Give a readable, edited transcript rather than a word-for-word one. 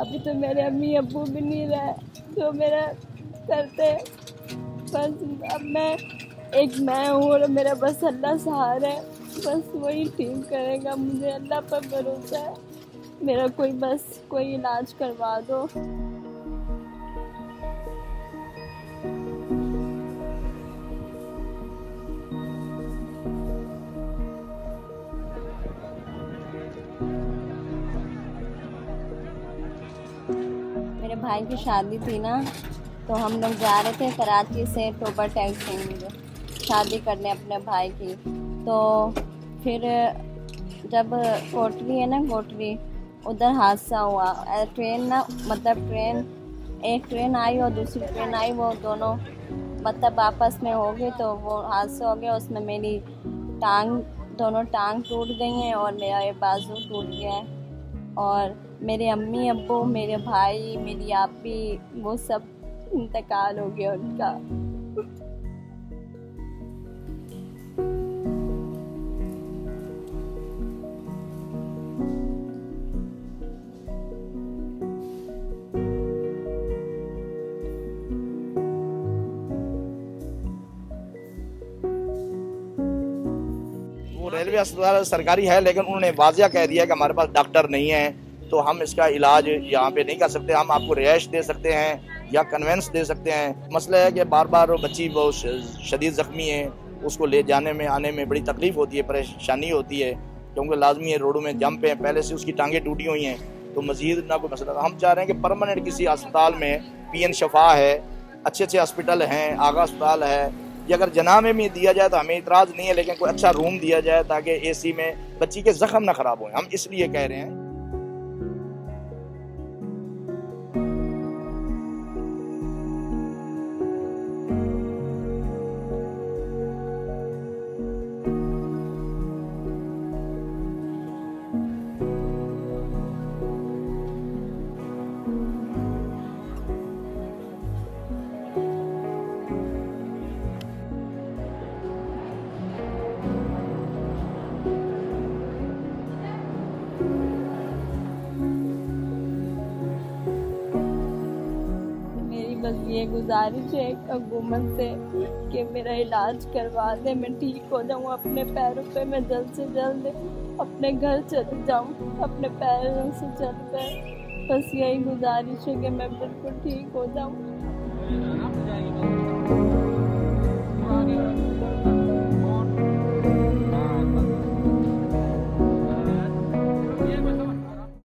अभी तो मेरे अम्मी अब्बू भी नहीं रहे जो मेरा करते। बस अब मैं हूँ और मेरा बस अल्लाह सहारा है। बस वही ठीक करेगा, मुझे अल्लाह पर भरोसा है। मेरा कोई इलाज करवा दो। मेरे भाई की शादी थी ना, तो हम लोग जा रहे थे कराची से टोबर टैक्सी शादी करने अपने भाई की। तो फिर जब कोटरी है ना, कोटरी उधर हादसा हुआ। ट्रेन ना, मतलब एक ट्रेन आई और दूसरी ट्रेन आई, वो दोनों मतलब आपस में हो गई, तो वो हादसा हो गया। उसमें मेरी दोनों टांग टूट गई हैं और मेरा ये बाजू टूट गया है। और मेरे अम्मी अब्बू, मेरे भाई, मेरी आपी, वो सब इंतकाल हो गया उनका। वो रेलवे अस्पताल सरकारी है, लेकिन उन्होंने वाजिया कह दिया कि हमारे पास डॉक्टर नहीं है, तो हम इसका इलाज यहाँ पे नहीं कर सकते। हम आपको रिहाइश दे सकते हैं या कन्वेंस दे सकते हैं। मसला है कि बार बार बच्ची बहुत शदीद ज़ख्मी है, उसको ले जाने में आने में बड़ी तकलीफ होती है, परेशानी होती है, क्योंकि लाजमी है रोडों में जंप है, पहले से उसकी टांगें टूटी हुई हैं, तो मजीद ना कोई मसला। हम चाह रहे हैं कि परमानेंट किसी अस्पताल में, PN शफा है, अच्छे अच्छे हॉस्पिटल हैं, आगा अस्पताल है, ये अगर जना में भी दिया जाए तो हमें इतराज़ नहीं है, लेकिन कोई अच्छा रूम दिया जाए ताकि AC में बच्ची के जख्म ना ख़राब हों। हम इसलिए कह रहे हैं। बस ये गुजारिश है हुकूमत से कि मेरा इलाज करवा दे, मैं ठीक हो जाऊँ अपने पैरों पे, मैं जल्द से जल्द अपने घर चले जाऊँ अपने पैरों से चल कर। बस यही गुजारिश है कि मैं बिल्कुल ठीक हो जाऊँ।